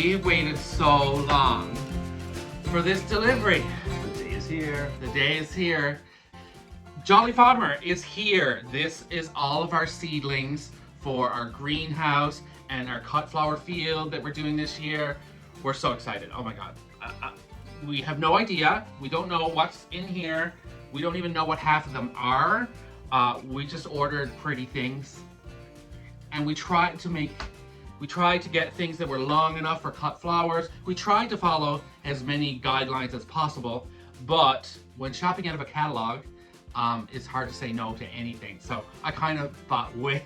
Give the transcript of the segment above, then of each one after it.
We waited so long for this delivery. The day is here. The day is here. Jolly Farmer is here. This is all of our seedlings for our greenhouse and our cut flower field that we're doing this year. We're so excited. Oh my God. We have no idea. We don't know what's in here. We don't even know what half of them are. We just ordered pretty things. And we tried to get things that were long enough for cut flowers. We tried to follow as many guidelines as possible, but when shopping out of a catalog, it's hard to say no to anything. So I kind of bought way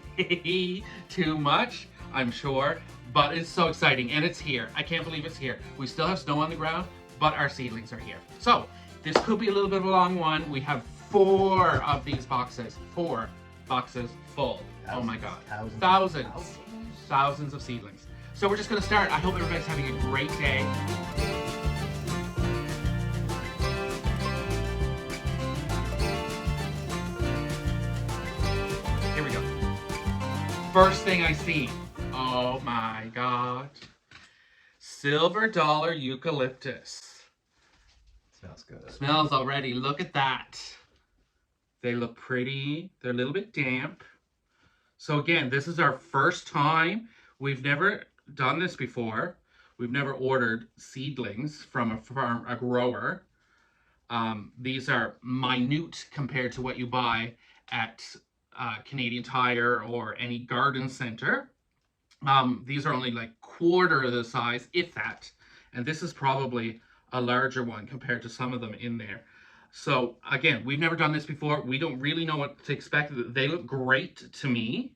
too much, I'm sure, but it's so exciting and it's here. I can't believe it's here. We still have snow on the ground, but our seedlings are here. So this could be a little bit of a long one. We have 4 of these boxes, 4 boxes full. Oh my God, thousands of seedlings. So we're just gonna start. I hope everybody's having a great day. Here we go. First thing I see. Oh my God. Silver dollar eucalyptus. Smells good. Smells already. Look at that. They look pretty. They're a little bit damp. So again, this is our first time. We've never done this before. We've never ordered seedlings from a grower. These are minute compared to what you buy at Canadian Tire or any garden center. These are only like quarter of the size, if that. And this is probably a larger one compared to some of them in there. So again, we've never done this before. We don't really know what to expect. They look great to me.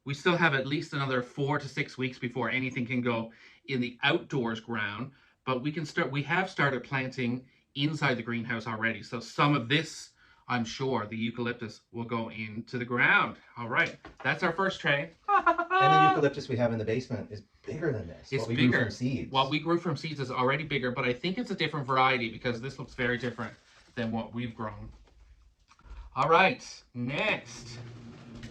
We still have at least another 4 to 6 weeks before anything can go in the outdoors ground, but we have started planting inside the greenhouse already. So some of this, I'm sure, the eucalyptus will go into the ground. All right, that's our first tray. And the eucalyptus we have in the basement is bigger than this. It's what we bigger. Grew from seeds. What we grew from seeds is already bigger, but I think it's a different variety because this looks very different than what we've grown. All right, next.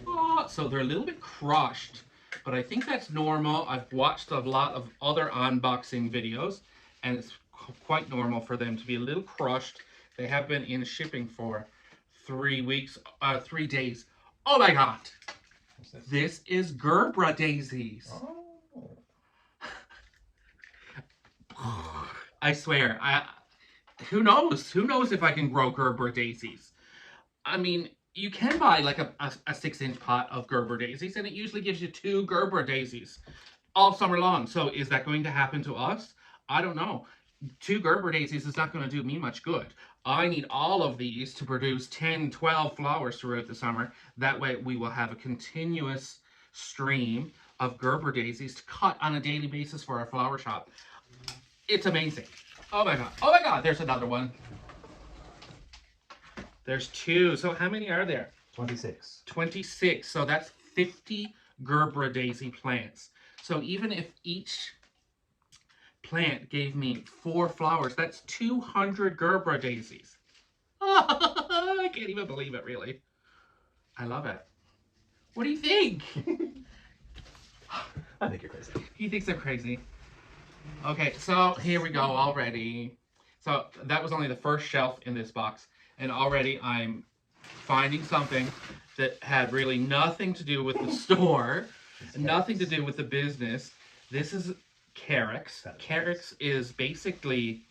Oh, so they're a little bit crushed, but I think that's normal. I've watched a lot of other unboxing videos, and it's quite normal for them to be a little crushed. They have been in shipping for 3 days. Oh my God. This is Gerbera daisies. Oh. I swear, who knows? Who knows if I can grow Gerbera daisies? I mean, you can buy like a 6-inch pot of Gerbera daisies, and it usually gives you 2 Gerbera daisies all summer long. So is that going to happen to us? I don't know. 2 Gerbera daisies is not going to do me much good. I need all of these to produce 10, 12 flowers throughout the summer. That way we will have a continuous stream of Gerbera daisies to cut on a daily basis for our flower shop. It's amazing. Oh my God. Oh my God, there's another one. There's 2. So how many are there? 26. 26. So that's 50 Gerbera daisy plants. So even if each plant gave me 4 flowers, that's 200 Gerbera daisies. I can't even believe it, really. I love it. What do you think? I think you're crazy. He thinks I'm crazy. Okay, so here we go already. So that was only the first shelf in this box, and already I'm finding something that had really nothing to do with the store, nothing to do with the business. This is carex. Carex is basically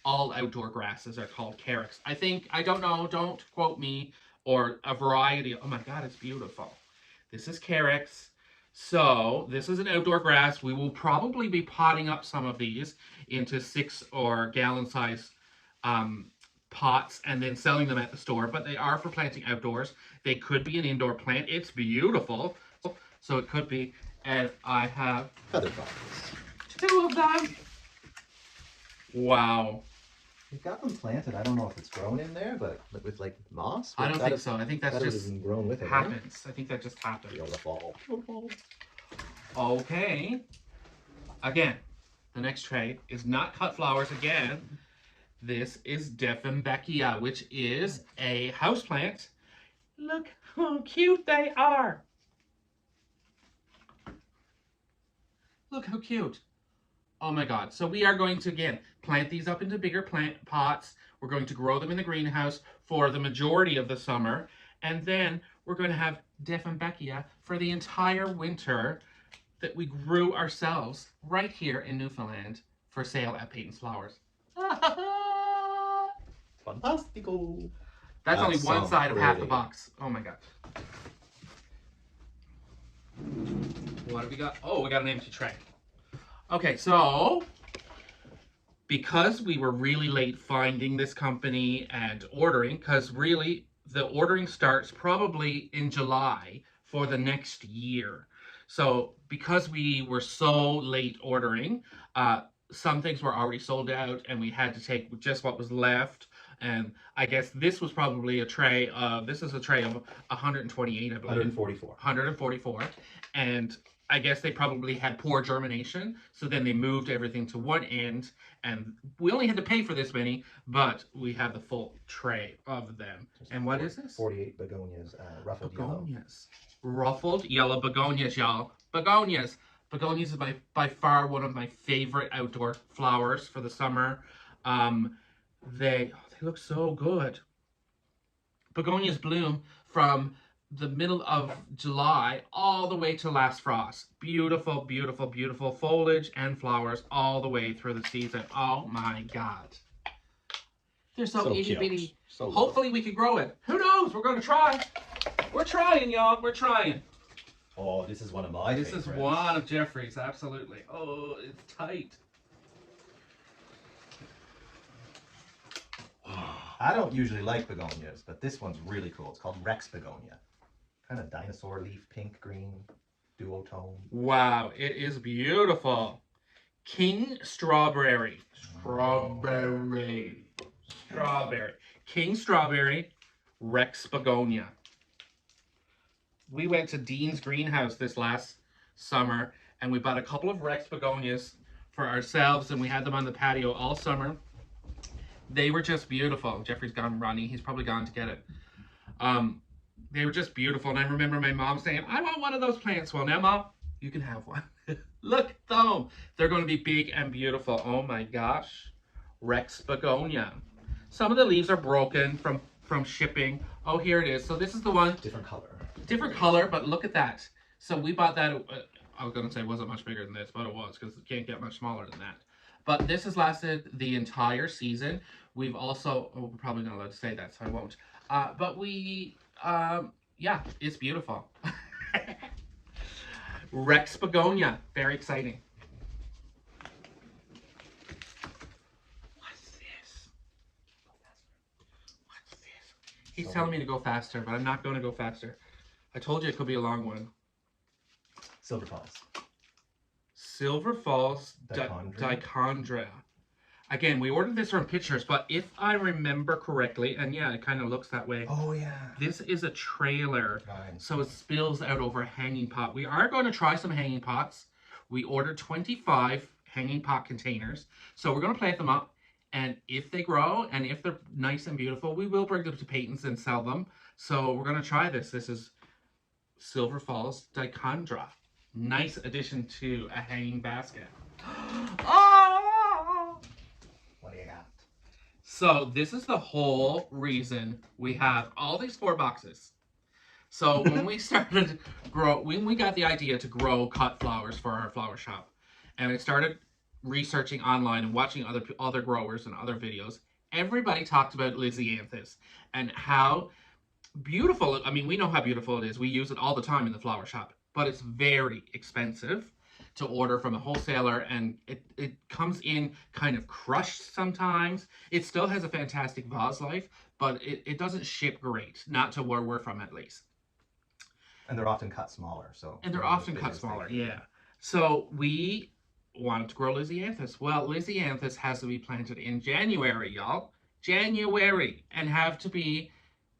all outdoor grasses are called carex. I don't know, don't quote me, or a variety. Oh my God, it's beautiful. This is carex. So this is an outdoor grass. We will probably be potting up some of these into 6 or gallon size pots and then selling them at the store, but they are for planting outdoors. They could be an indoor plant. It's beautiful. So it could be, and I have Feather boxes. 2 of them. Wow. We've got them planted. I don't know if it's grown in there, but with like moss. I don't think so. I think that's just grown with it. happens. I think that just happens. The fall. Okay. Again, the next tray is not cut flowers again. This is Dieffenbachia, which is a houseplant. Look how cute they are. Look how cute. Oh my God. So we are going to, again, plant these up into bigger plant pots. We're going to grow them in the greenhouse for the majority of the summer. And then we're going to have Dieffenbachia for the entire winter that we grew ourselves right here in Newfoundland for sale at Peyton's Flowers. Fantastico. That's only one so side of half the pretty. box. Oh my God. What have we got? Oh, we got an empty tray. Okay, so because we were really late finding this company and ordering, because really the ordering starts probably in July for the next year. So because we were so late ordering, some things were already sold out and we had to take just what was left. And I guess this was probably a tray of, this is a tray of 128, I believe. 144. 144. And I guess they probably had poor germination. So then they moved everything to one end and we only had to pay for this many, but we have the full tray of them. And what is this? 48 begonias, ruffled begonias. Ruffled yellow begonias, y'all. Begonias. Begonias is by far one of my favorite outdoor flowers for the summer. They look so good. Begonias bloom from the middle of July all the way to last frost. Beautiful, beautiful, beautiful foliage and flowers all the way through the season. Oh my God. They're so itty bitty. So hopefully we can grow it. Who knows? We're going to try. We're trying, y'all. We're trying. Oh, this is one of my favorites. This is one of Jeffrey's, absolutely. Oh, it's tight. I don't usually like begonias, but this one's really cool. It's called Rex begonia. Kind of dinosaur leaf, pink, green, duotone. Wow, it is beautiful. King Strawberry. Strawberry. King Strawberry, Rex begonia. We went to Dean's greenhouse this last summer and we bought a couple of Rex begonias for ourselves and we had them on the patio all summer. They were just beautiful. Jeffrey's gone running. He's probably gone to get it. They were just beautiful. And I remember my mom saying, I want one of those plants. Well, now, Mom, you can have one. Look at them. They're going to be big and beautiful. Oh, my gosh. Rex begonia. Some of the leaves are broken from shipping. Oh, here it is. So this is the one. Different color. Different color, but look at that. So we bought that. I was going to say it wasn't much bigger than this, but it was because it can't get much smaller than that. But this has lasted the entire season. We've also, we're probably not allowed to say that, so I won't. But we, yeah, it's beautiful. Rex begonia, very exciting. What's this? What's this? He's telling me to go faster, but I'm not going to go faster. I told you it could be a long one. Silver Falls. Silver Falls Dichondra. Again, we ordered this from pictures, but if I remember correctly, and yeah, it kind of looks that way. Oh, yeah. This is a trailer, Nice. so it spills out over a hanging pot. We are going to try some hanging pots. We ordered 25 hanging pot containers, so we're going to plant them up, and if they grow, and if they're nice and beautiful, we will bring them to Peyton's and sell them. So we're going to try this. This is Silver Falls Dichondra. Nice addition to a hanging basket. Oh! What do you got? So this is the whole reason we have all these 4 boxes. So when we started when we got the idea to grow cut flowers for our flower shop, and I started researching online and watching other growers and other videos, everybody talked about Lysianthus and how beautiful. I mean, we know how beautiful it is. We use it all the time in the flower shop, but it's very expensive to order from a wholesaler, and it comes in kind of crushed sometimes. It still has a fantastic vase life, but it doesn't ship great, not to where we're from at least. And they're often cut smaller, so. And they're often cut smaller, yeah. So we wanted to grow Lysianthus. Well, Lysianthus has to be planted in January, y'all. January, and have to be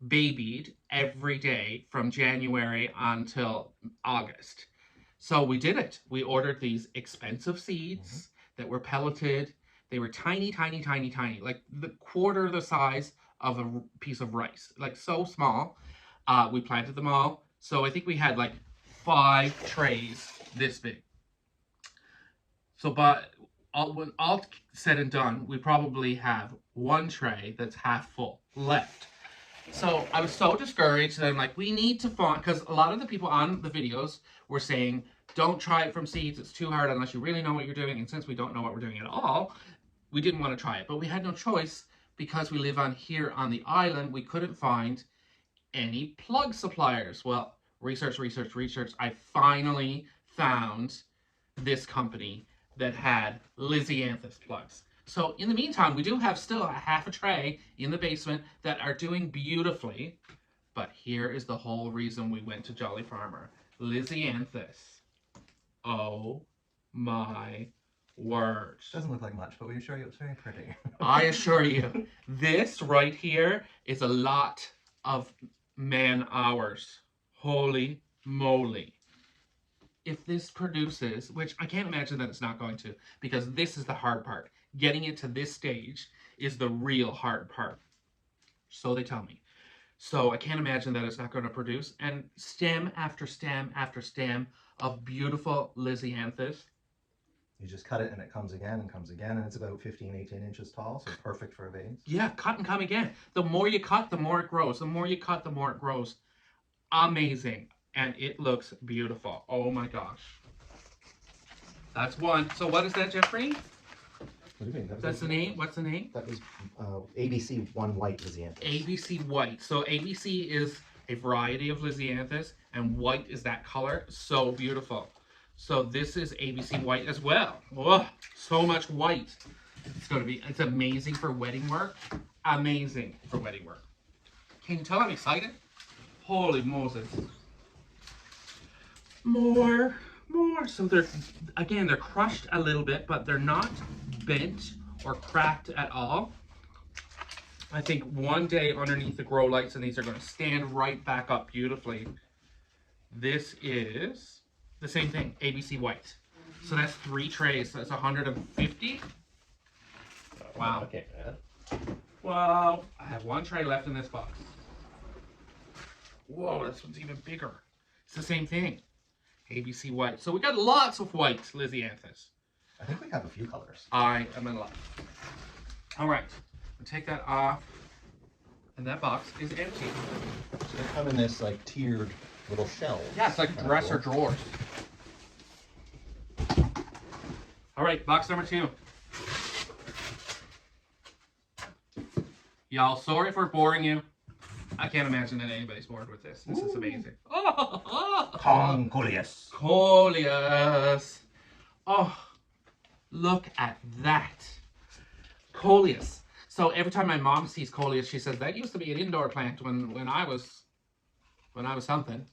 babied every day from January until August. So we did it. We ordered these expensive seeds that were pelleted. They were tiny, tiny, tiny, tiny, like the quarter the size of a piece of rice, like so small. We planted them all. So I think we had like 5 trays this big. So, but when all said and done, we probably have one tray that's half full left. So I was so discouraged that I'm like, we need to find, because a lot of the people on the videos were saying, don't try it from seeds. It's too hard unless you really know what you're doing. And since we don't know what we're doing at all, we didn't want to try it. But we had no choice because we live on here on the island. We couldn't find any plug suppliers. Well, research. I finally found this company that had Lysianthus plugs. So in the meantime, we do have still a half a tray in the basement that are doing beautifully. But here is the whole reason we went to Jolly Farmer. Lysianthus. Oh my word. Doesn't look like much, but we assure you it's very pretty. I assure you, this right here is a lot of man hours. Holy moly. If this produces, which I can't imagine that it's not going to, because this is the hard part. Getting it to this stage is the real hard part. So they tell me. So I can't imagine that it's not going to produce. And stem after stem after stem of beautiful Lysianthus. You just cut it and it comes again, and it's about 15, 18 inches tall, so perfect for a vase. Yeah, cut and come again. The more you cut, the more it grows. The more you cut, the more it grows. Amazing. And it looks beautiful. Oh my gosh. That's one. So what is that, Jeffrey? What do you mean? That's the name? What's the name? That was ABC 1 white Lysianthus. ABC white. So ABC is a variety of Lysianthus, and white is that color. So beautiful. So this is ABC white as well. Oh, so much white. It's amazing for wedding work. Amazing for wedding work. Can you tell I'm excited? Holy Moses. More. So they're crushed a little bit, but they're not bent or cracked at all. I think one day underneath the grow lights, and these are going to stand right back up beautifully. This is the same thing, ABC white. So that's 3 trays. So that's 150. Wow. Okay. Wow. I have 1 tray left in this box. Whoa, this one's even bigger. It's the same thing. ABC white. So we got lots of white Lysianthus. I think we have a few colors. I am in love. All right. We'll take that off. And that box is empty. So they come in this like tiered little shells. Yeah, it's like dresser drawers. All right, box number 2. Y'all, sorry if we're boring you. I can't imagine that anybody's bored with this. This is amazing. Coleus. Coleus. Oh, look at that. Coleus. So every time my mom sees Coleus, she says, that used to be an indoor plant when I was something,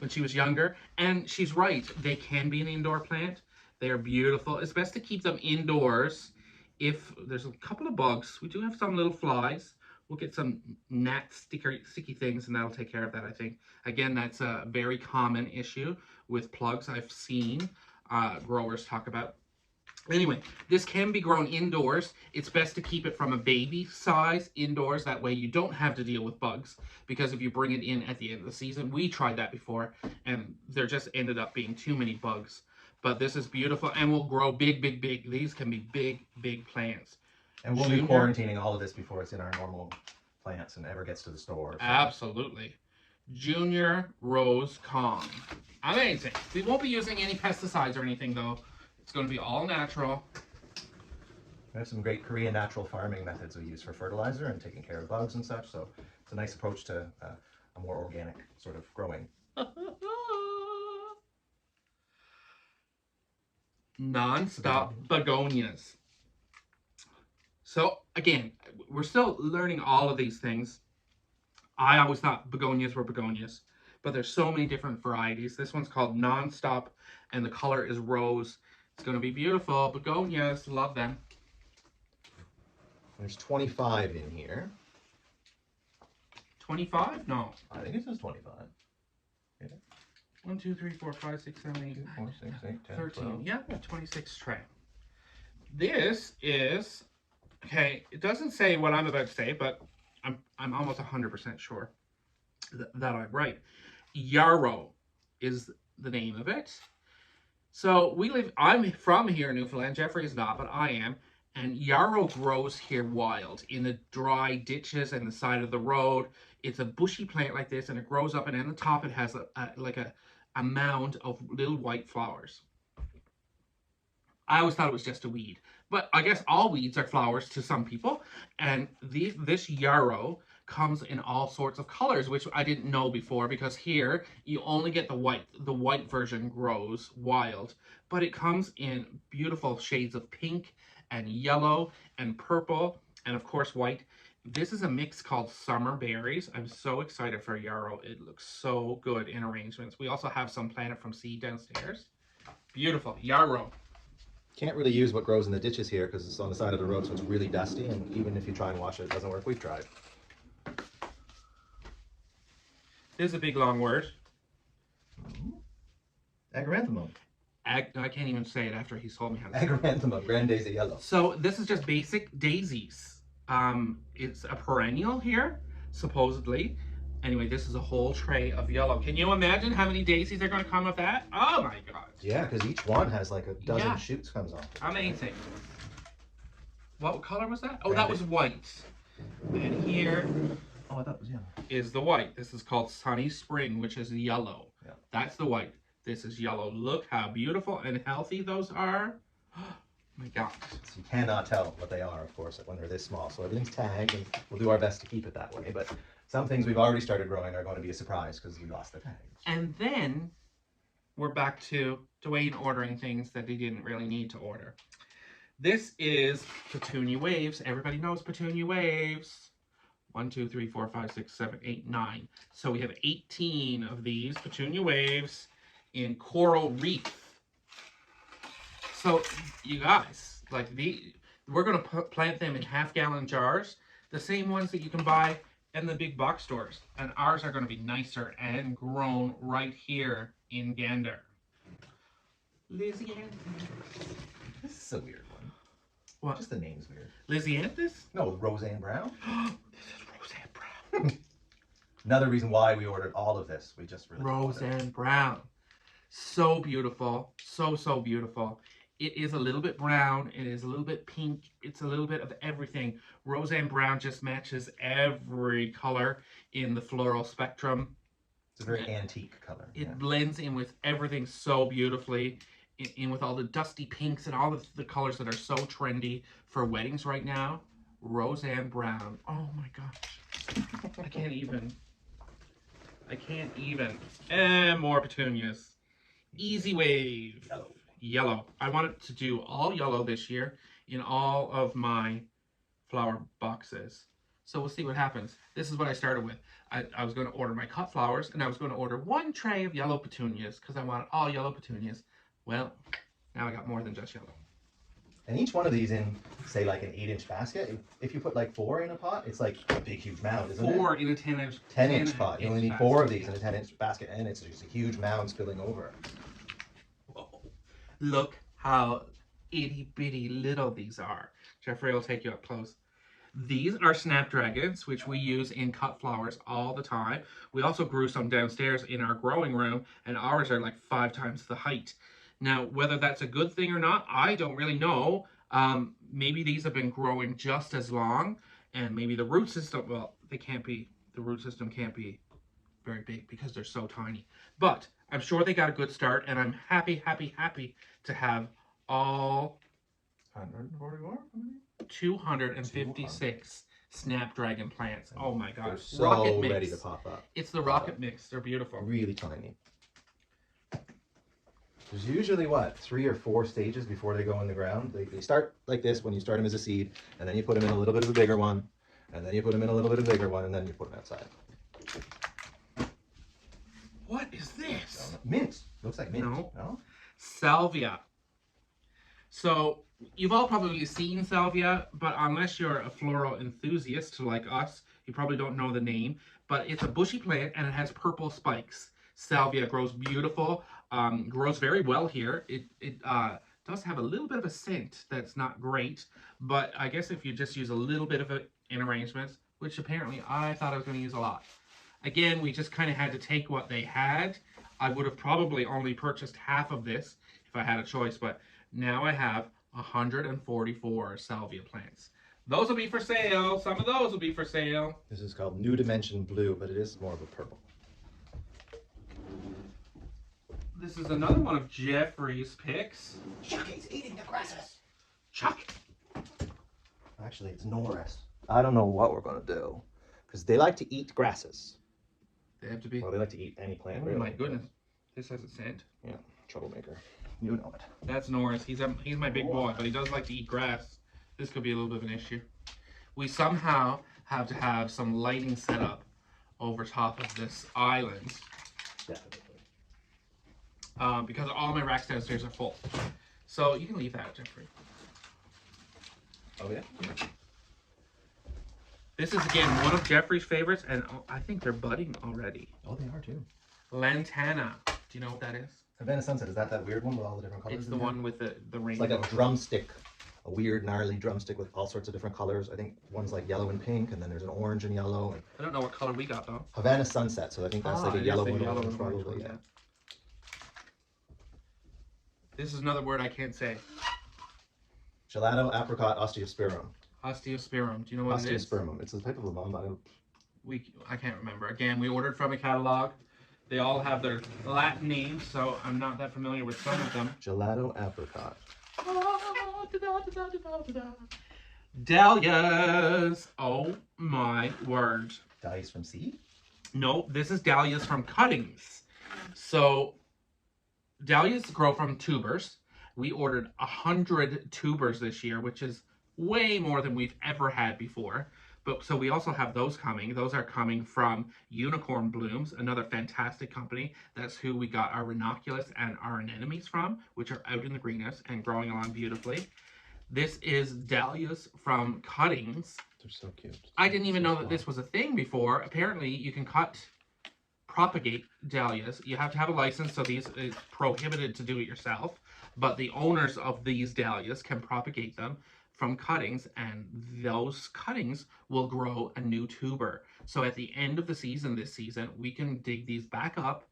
when she was younger. And she's right. They can be an indoor plant. They are beautiful. It's best to keep them indoors. If there's a couple of bugs, we do have some little flies. We'll get some gnat sticky things, and that'll take care of that, I think. Again, that's a very common issue with plugs I've seen growers talk about. Anyway, this can be grown indoors. It's best to keep it from a baby size indoors. That way you don't have to deal with bugs, because if you bring it in at the end of the season, we tried that before, and there just ended up being too many bugs. But this is beautiful and will grow big. These can be big plants. And we'll be quarantining all of this before it's in our normal plants and ever gets to the store. So. Absolutely. Junior Rose Kong. Amazing. We won't be using any pesticides or anything, though. It's going to be all natural. We have some great Korean natural farming methods we use for fertilizer and taking care of bugs and such. So it's a nice approach to a more organic sort of growing. Non-stop begonias. So again, we're still learning all of these things. I always thought begonias were begonias, but there's so many different varieties. This one's called Non-Stop, and the color is rose. It's going to be beautiful. Begonias, love them. There's 25 in here. 25? No. I think it says 25. Yeah. 1, 2, 3, 4, 5, 6, 7, 8, 4, 6, 8, 10, 13. 12. Yeah, 26 tray. This is, okay, it doesn't say what I'm about to say, but I'm almost 100% sure that I'm right. Yarrow is the name of it. So I'm from here in Newfoundland. Jeffrey is not, but I am. And yarrow grows here wild in the dry ditches and the side of the road. It's a bushy plant like this, and it grows up, and on the top it has a mound of little white flowers. I always thought it was just a weed, but I guess all weeds are flowers to some people. And this yarrow comes in all sorts of colors, which I didn't know before because here you only get the white. The white version grows wild, but it comes in beautiful shades of pink and yellow and purple and of course white. This is a mix called summer berries. I'm so excited for yarrow. It looks so good in arrangements. We also have some planted from seed downstairs. Beautiful yarrow. Can't really use what grows in the ditches here because it's on the side of the road, so it's really dusty. And even if you try and wash it, it doesn't work. We've tried. This is a big long word. Agaranthemum. I can't even say it after he's told me how to. Agaranthemum, grand daisy yellow. So this is just basic daisies. It's a perennial here, supposedly. Anyway, this is a whole tray of yellow. Can you imagine how many daisies are going to come with that? Oh my god. Yeah, because each one has like a dozen shoots comes off. Amazing. What color was that? Oh, Grand that was white. And here Oh, I thought it was yellow. is the white. This is called Sunny Spring, which is yellow. Yeah. That's the white. This is yellow. Look how beautiful and healthy those are. Oh my gosh. So you cannot tell what they are, of course, when they're this small. So everything's tagged, and we'll do our best to keep it that way. But some things we've already started growing are going to be a surprise because we lost the tags. And then we're back to Dwayne ordering things that he didn't really need to order. This is Petunia Waves. Everybody knows Petunia Waves. 1, 2, 3, 4, 5, 6, 7, 8, 9. So we have 18 of these Petunia Waves in coral reef. So you guys, like we're gonna plant them in half-gallon jars, the same ones that you can buy in the big box stores, and ours are gonna be nicer and grown right here in Gander. Lysianthus. This is a weird one. What? Just the name's weird. Lysianthus? No, Roseanne Brown. This is Roseanne Brown. Another reason why we ordered all of this. We just really Roseanne Brown. So beautiful. So beautiful. It is a little bit brown. It is a little bit pink. It's a little bit of everything. Roseanne Brown just matches every color in the floral spectrum. It's a very antique color. It blends in with everything so beautifully. In with all the dusty pinks and all of the colors that are so trendy for weddings right now. Roseanne Brown. Oh my gosh. I can't even. And more petunias. Easy Wave. Yellow. I wanted to do all yellow this year in all of my flower boxes. So we'll see what happens. This is what I started with. I was going to order my cut flowers, and I was going to order 1 tray of yellow petunias because I wanted all yellow petunias. Well, now I got more than just yellow. And each one of these in, say, like an 8-inch basket, if you put like 4 in a pot, it's like a big, huge mound, isn't it? 4 in a 10-inch 10-inch pot. You only need 4 of these in a 10-inch basket, and it's just a huge mound spilling over. Whoa. Look how itty-bitty little these are. Jeffrey will take you up close. These are snapdragons, which we use in cut flowers all the time. We also grew some downstairs in our growing room, and ours are like 5 times the height. Now, whether that's a good thing or not, I don't really know. Maybe these have been growing just as long, and maybe the root system, well, the root system can't be very big because they're so tiny. But I'm sure they got a good start, and I'm happy to have all 256 snapdragon plants. Oh my gosh. They're so rocket mix. ready to pop up. It's the rocket mix. They're beautiful. Really tiny. There's usually, what, 3 or 4 stages before they go in the ground. They start like this when you start them as a seed, and then you put them in a little bit of a bigger one, and then you put them in a little bit of a bigger one, and then you put them outside. What is this? Mint. Looks like mint. No? Salvia. So, you've all probably seen salvia, but unless you're a floral enthusiast like us, you probably don't know the name. But it's a bushy plant, and it has purple spikes. Salvia grows beautiful, grows very well here. It does have a little bit of a scent that's not great, but I guess if you just use a little bit of it in arrangements, which apparently I thought I was going to use a lot. Again, we just kind of had to take what they had. I would have probably only purchased half of this if I had a choice, but now I have 144 salvia plants. Those will be for sale. Some of those will be for sale. This is called New Dimension Blue, but it is more of a purple. This is another one of Jeffrey's picks. Chucky's eating the grasses. Chuck. Actually, it's Norris. I don't know what we're going to do, because they like to eat grasses. They have to be. Well, they like to eat any plant. Oh really, my goodness. This has a scent. Yeah, troublemaker. You know it. That's Norris. He's my big boy, but he does like to eat grass. This could be a little bit of an issue. We somehow have to have some lighting set up over top of this island. Definitely. Because all my racks downstairs are full. So you can leave that, Jeffrey. Oh, yeah? This is, again, one of Jeffrey's favorites, and I think they're budding already. Oh, they are too. Lantana. Do you know what that is? Havana Sunset, is that weird one with all the different colors? It's the one with the rainbow. It's like a drumstick, a weird, gnarly drumstick with all sorts of different colors. I think one's like yellow and pink, and then there's an orange and yellow. And I don't know what color we got, though. Havana Sunset, so I think that's like a it yellow is the one. yellow and orange Probably, one, yeah. This is another word I can't say. Gelato apricot osteospermum. Osteospermum. Do you know what it is? Osteospermum. It's a type of lemon. I can't remember. Again, we ordered from a catalog. They all have their Latin names, so I'm not that familiar with some of them. Gelato apricot. Dahlias. Oh my word. Dahlias from seed? No, this is dahlias from cuttings. So dahlias grow from tubers. We ordered 100 tubers this year, which is way more than we've ever had before. But so we also have those coming. Those are coming from Unicorn Blooms, another fantastic company. That's who we got our ranunculus and our anemones from, which are out in the greenhouse and growing along beautifully. This is dahlias from cuttings. They're so cute. I didn't even know that this was a thing before. Apparently, you can propagate dahlias. You have to have a license, so these is prohibited to do it yourself. But the owners of these dahlias can propagate them from cuttings, and those cuttings will grow a new tuber. So at the end of the season, this season, we can dig these back up,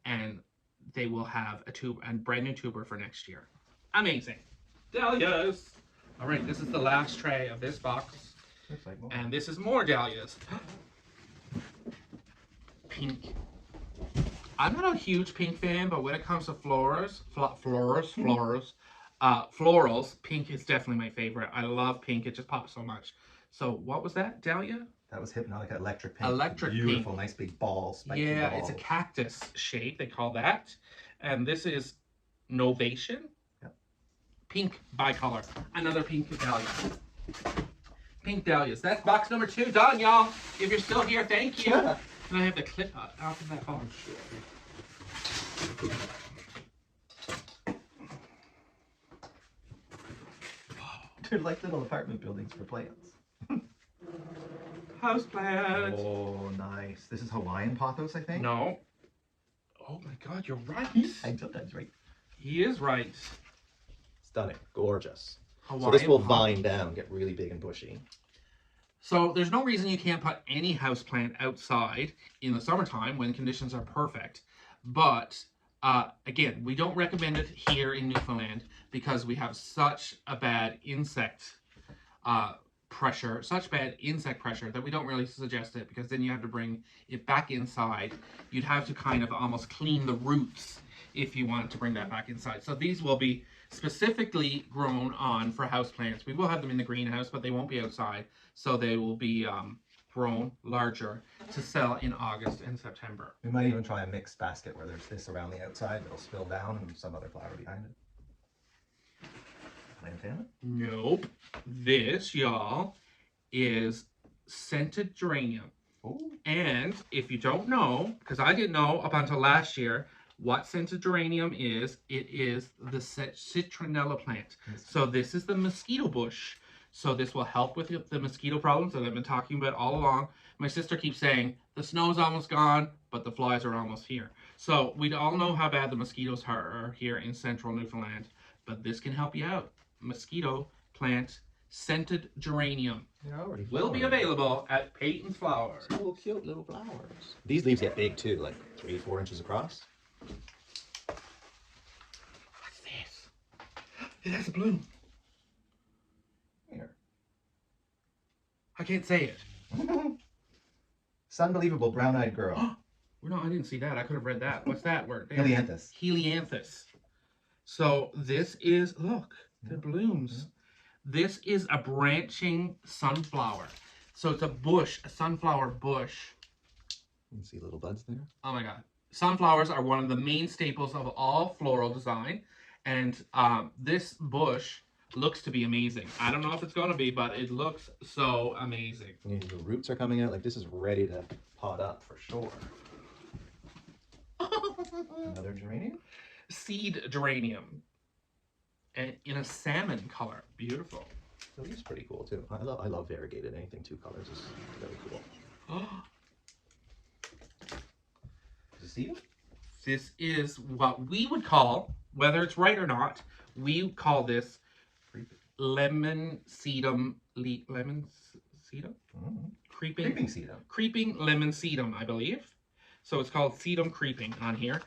and they will have a brand new tuber for next year. Amazing. Dahlias. All right, this is the last tray of this box. And this is more dahlias. Pink. I'm not a huge pink fan, but when it comes to florals, pink is definitely my favorite. I love pink. It just pops so much. So what was that, dahlia? That was Hypnotic Electric Pink. Electric pink. Beautiful, nice big ball, spiky Yeah, ball. it's a cactus shape, they call that. And this is Novation. Yep. Pink bicolor. Another pink dahlia. Pink dahlias. That's box number 2 done, y'all. If you're still here, thank you. Can I have the clip out of that box? They're like little apartment buildings for plants. Houseplant. Oh, nice. This is Hawaiian pothos, I think? No. Oh my God, you're right. I'm sometimes right. He is right. Stunning. Gorgeous. Hawaiian So this will pothos. vine down, get really big and bushy. So there's no reason you can't put any houseplant outside in the summertime when conditions are perfect. But again, we don't recommend it here in Newfoundland because we have such a bad insect pressure that we don't really suggest it, because then you have to bring it back inside. You'd have to kind of almost clean the roots if you want to bring that back inside. So these will be specifically grown on for houseplants. We will have them in the greenhouse, but they won't be outside. So they will be grown larger to sell in August and September. We might even try a mixed basket where there's this around the outside that'll spill down and some other flower behind it. Lantana? Nope. This, y'all, is scented geranium. Oh. And if you don't know, because I didn't know up until last year, what scented geranium is, it is the citronella plant. Yes. So this is the mosquito bush. So this will help with the mosquito problems that I've been talking about all along. My sister keeps saying, the snow's almost gone, but the flies are almost here. So we all know how bad the mosquitoes are here in central Newfoundland, but this can help you out. Mosquito plant scented geranium will be available at Peyton's Flowers. Little cute little flowers. These leaves get big too, like 3-4 inches across. What's this? It has a bloom. Here. I can't say it. It's unbelievable, brown-eyed girl. No, I didn't see that. I could have read that. What's that word? Helianthus. Helianthus. So this is, look, the blooms. This is a branching sunflower. So it's a bush, a sunflower bush. You can see little buds there. Oh my God. Sunflowers are one of the main staples of all floral design. And this bush looks to be amazing. I don't know if it's going to be, but it looks so amazing. And the roots are coming out. Like, this is ready to pot up for sure. Another geranium? Seed geranium. And in a salmon color. Beautiful. So these pretty cool too. I love variegated. Anything 2 colors is very cool. Is it seedling? This is what we would call, whether it's right or not, we call this lemon sedum. Lemon sedum? Creeping sedum. Creeping lemon sedum, I believe. So it's called sedum creeping on here.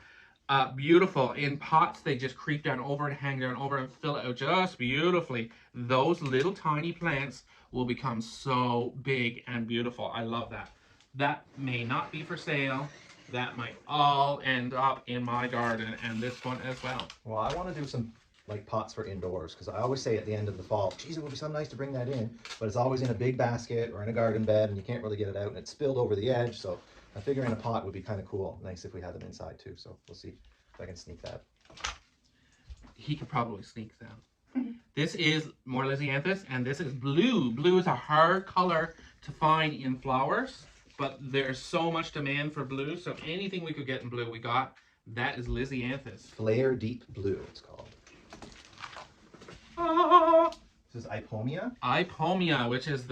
Beautiful. In pots, they just creep down over and hang down over and fill it out just beautifully. Those little tiny plants will become so big and beautiful. I love that. That may not be for sale. That might all end up in my garden, and this one as well. Well, I want to do some like pots for indoors, because I always say at the end of the fall, geez, it would be so nice to bring that in, but it's always in a big basket or in a garden bed, and you can't really get it out, and it's spilled over the edge. So I figure in a pot would be kind of cool. Nice if we had them inside too. So we'll see if I can sneak that. He could probably sneak them. This is more Lysianthus, and this is blue. Blue is a hard color to find in flowers, but there's so much demand for blue, so anything we could get in blue, we got. That is Lysianthus. Flare Deep Blue, it's called. This is Ipomia. Ipomia, which is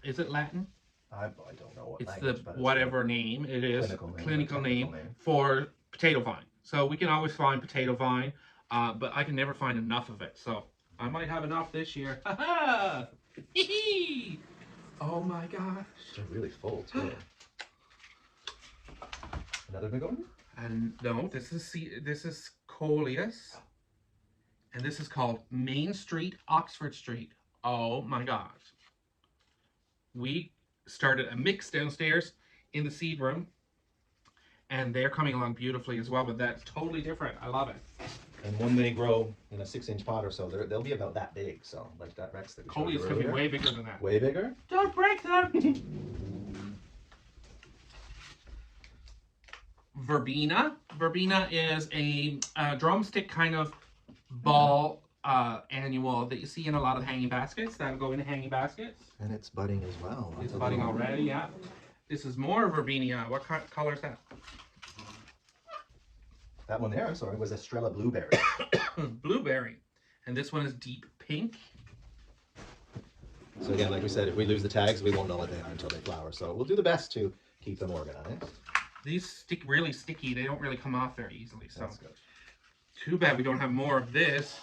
is it Latin? I don't know what it's language, the whatever name it is, clinical name for potato vine. So we can always find potato vine, but I can never find enough of it. So I might have enough this year. Ha Oh my gosh. They're really full too. Another big one? And no, this is Coleus. And this is called Main Street, Oxford Street. Oh my gosh. We started a mix downstairs in the seed room, and they're coming along beautifully as well, but that's totally different. I love it. And when they grow in a 6-inch pot or so, they'll be about that big. So like that Rex that we showed you Coleus could be way bigger than that. Way bigger? Don't break them! Verbena. Verbena is a drumstick kind of ball annual that you see in a lot of hanging baskets. That'll go in hanging baskets. And it's budding as well. It's budding already, yeah. This is more verbena. What color is that? That one there, I'm sorry, was Estrella Blueberry. Blueberry. And this one is deep pink. So again, like we said, if we lose the tags, we won't know what they are until they flower. So we'll do the best to keep them organized. These stick really sticky. They don't really come off very easily. So that's good. Too bad we don't have more of this.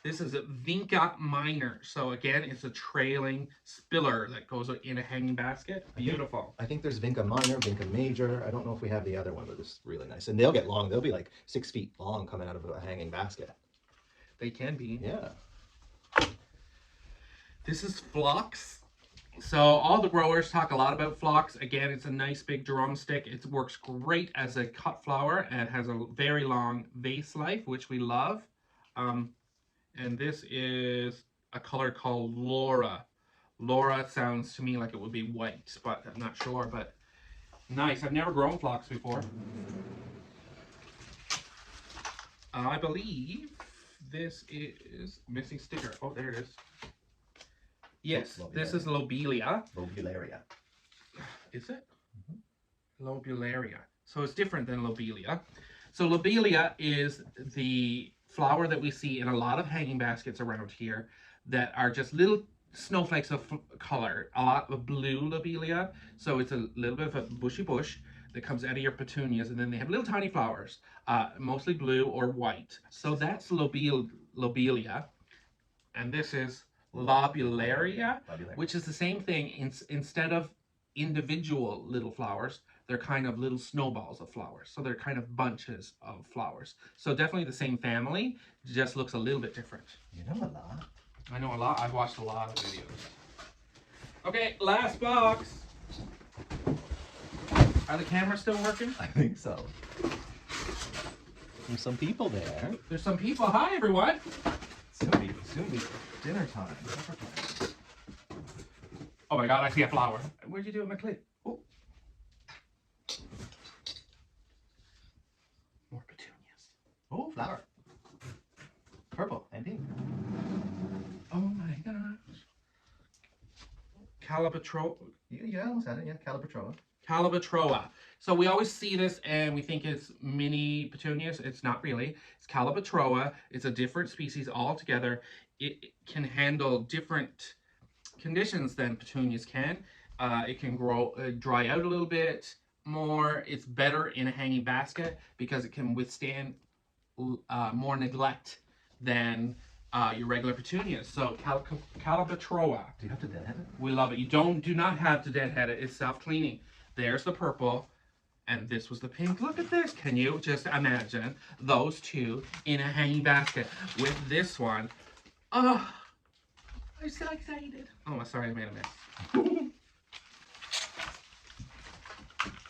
This is a Vinca minor. So again, it's a trailing spiller that goes in a hanging basket. Beautiful. I think there's Vinca minor, Vinca major. I don't know if we have the other one, but it's really nice. And they'll get long. They'll be like 6 feet long coming out of a hanging basket. They can be. Yeah. This is phlox. So all the growers talk a lot about phlox. Again, it's a nice big drumstick. It works great as a cut flower and has a very long vase life, which we love. And this is a color called Laura. Laura sounds to me like it would be white, but I'm not sure. But nice. I've never grown phlox before. I believe this is missing sticker. Oh, there it is. Yes, this is Lobelia. Lobularia. Is it? Lobularia. So it's different than Lobelia. So Lobelia is the flower that we see in a lot of hanging baskets around here that are just little snowflakes of color. A lot of blue lobelia. So it's a little bit of a bushy bush that comes out of your petunias, and then they have little tiny flowers, mostly blue or white. So that's lobelia. And this is Lobularia, which is the same thing. Instead of individual little flowers. They're kind of little snowballs of flowers. So they're kind of bunches of flowers. So definitely the same family, just looks a little bit different. You know a lot. I know a lot. I've watched a lot of videos. Okay, last box. Are the cameras still working? I think so. There's some people there. There's some people. Hi, everyone. Soon be dinner time. Supper time. Oh my God, I see a flower. Where'd you do it, my clip? Oh. More petunias. Oh, flower. Purple and pink. Oh my gosh. Calabatroa. You almost had it, yeah. Calabatroa. Calabatroa. So we always see this and we think it's mini petunias. It's not really. It's Calabatroa. It's a different species altogether. It can handle different conditions than petunias can. It can grow, dry out a little bit more. It's better in a hanging basket because it can withstand more neglect than your regular petunias. So Calabatroa. Do you have to deadhead it? We love it. You do not have to deadhead it. It's self-cleaning. There's the purple, and this was the pink. Look at this. Can you just imagine those two in a hanging basket with this one? Oh, I'm so excited. Oh, sorry, I made a mess.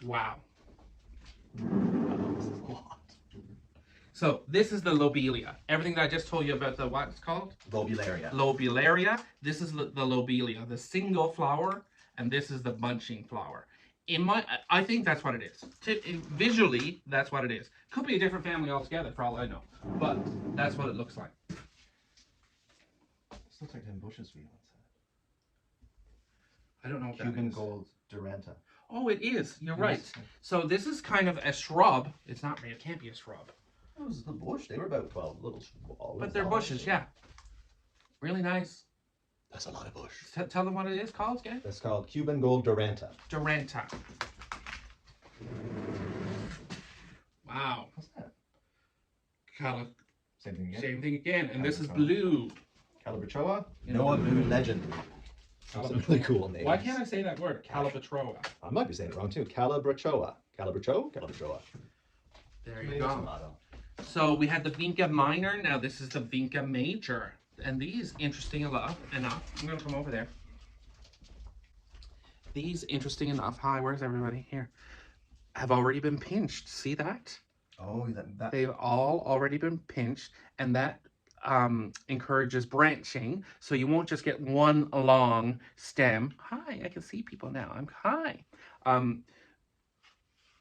Wow. This is a lot. So this is the lobelia. Everything that I just told you about the, what it's called? Lobularia. Lobelia. This is the lobelia, the single flower, and this is the bunching flower. I think that's what it is. Visually, that's what it is. Could be a different family altogether, for all I know. But that's what it looks like. This looks like them bushes we once had. I don't know what Cuban that is. gold duranta. Oh, it is. You're Yes. right. So this is kind of a shrub. It's not. It can't be a shrub. That was the bush. They were about 12 little. But they're bushes, yeah. Really nice. That's a lot of bush. Tell them what it is called again. That's called Cuban gold duranta. Duranta. Wow. What's that? Same thing again. Same thing again. And this is Calabatroa. blue. Calabatroa. Noah Blue Legend. That's a really cool name. Why can't I say that word? Calabatroa. I might be saying it wrong too. Calabatroa. Calabatroa. There you go. So we had the Vinca Minor. Now this is the Vinca Major. And these, interesting enough, I'm going to come over there. These, interesting enough, hi, where's everybody? Here. Have already been pinched. See that? Oh, that. They've all already been pinched. And that encourages branching. So you won't just get one long stem. Hi, I can see people now. Hi.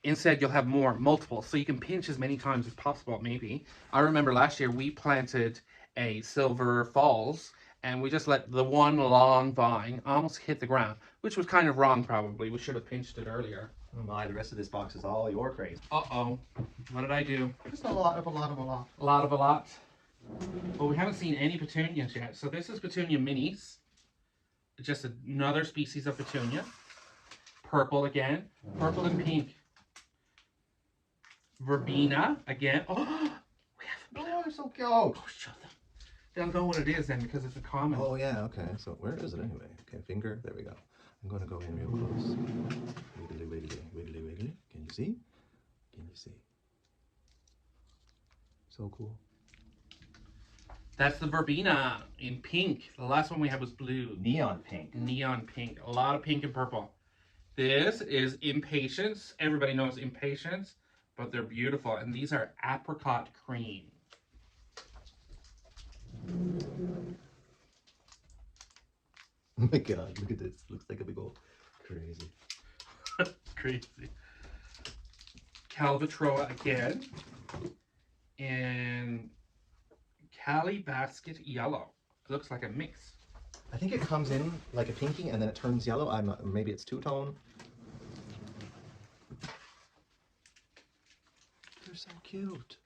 Instead, you'll have multiple. So you can pinch as many times as possible, maybe. I remember last year we planted a Silver Falls and we just let the one long vine almost hit the ground, which was kind of wrong probably. We should have pinched it earlier. Oh my, the rest of this box is all your craze. Uh-oh. What did I do? Just a lot. A lot. Well, we haven't seen any petunias yet. So this is Petunia Minis. Just another species of petunia. Purple again. Purple and pink. Verbena again. Oh, we have Oh, they're so cute. Oh, show them. They'll know what it is then because it's a common. Oh yeah, okay. So where is it anyway? Okay, finger. There we go. I'm going to go in real close. Wiggly, wiggly, wiggly, wiggly. Can you see? Can you see? So cool. That's the verbena in pink. The last one we had was blue. Neon pink. Neon pink. A lot of pink and purple. This is impatience. Everybody knows impatience, but they're beautiful. And these are apricot cream. Oh my god, look at this. Looks like a big old crazy. Crazy. Calabatroa again. And Cali Basket Yellow. It looks like a mix. I think it comes in like a pinky and then it turns yellow. I'm not, maybe it's two-tone. They're so cute.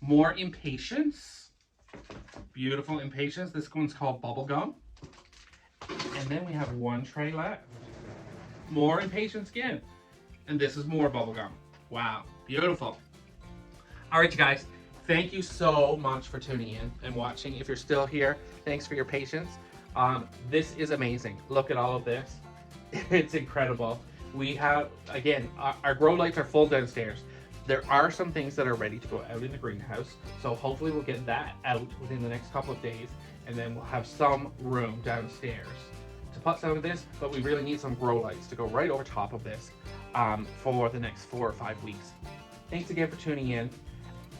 More impatience. Beautiful impatience. This one's called Bubblegum. And then we have one tray left. More impatience again. And this is more bubblegum. Wow. Beautiful. All right, you guys. Thank you so much for tuning in and watching. If you're still here, thanks for your patience. This is amazing. Look at all of this. It's incredible. We have, again, our grow lights are full downstairs. There are some things that are ready to go out in the greenhouse, so hopefully we'll get that out within the next couple of days, and then we'll have some room downstairs to put some of this, but we really need some grow lights to go right over top of this for the next 4 or 5 weeks. Thanks again for tuning in.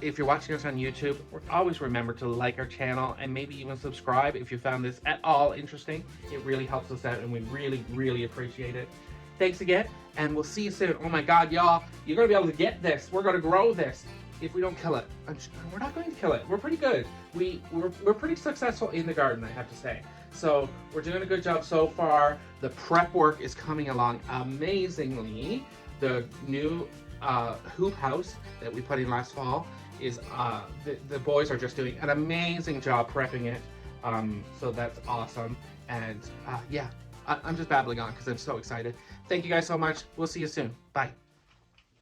If you're watching us on YouTube, always remember to like our channel and maybe even subscribe if you found this at all interesting. It really helps us out and we really, really appreciate it. Thanks again, and we'll see you soon. Oh my God, y'all, you're gonna be able to get this. We're gonna grow this if we don't kill it. We're not going to kill it. We're pretty good. We're pretty successful in the garden, I have to say. So we're doing a good job so far. The prep work is coming along amazingly. The new hoop house that we put in last fall is the boys are just doing an amazing job prepping it, so that's awesome. And yeah, I'm just babbling on because I'm so excited. Thank you guys so much. We'll see you soon. Bye.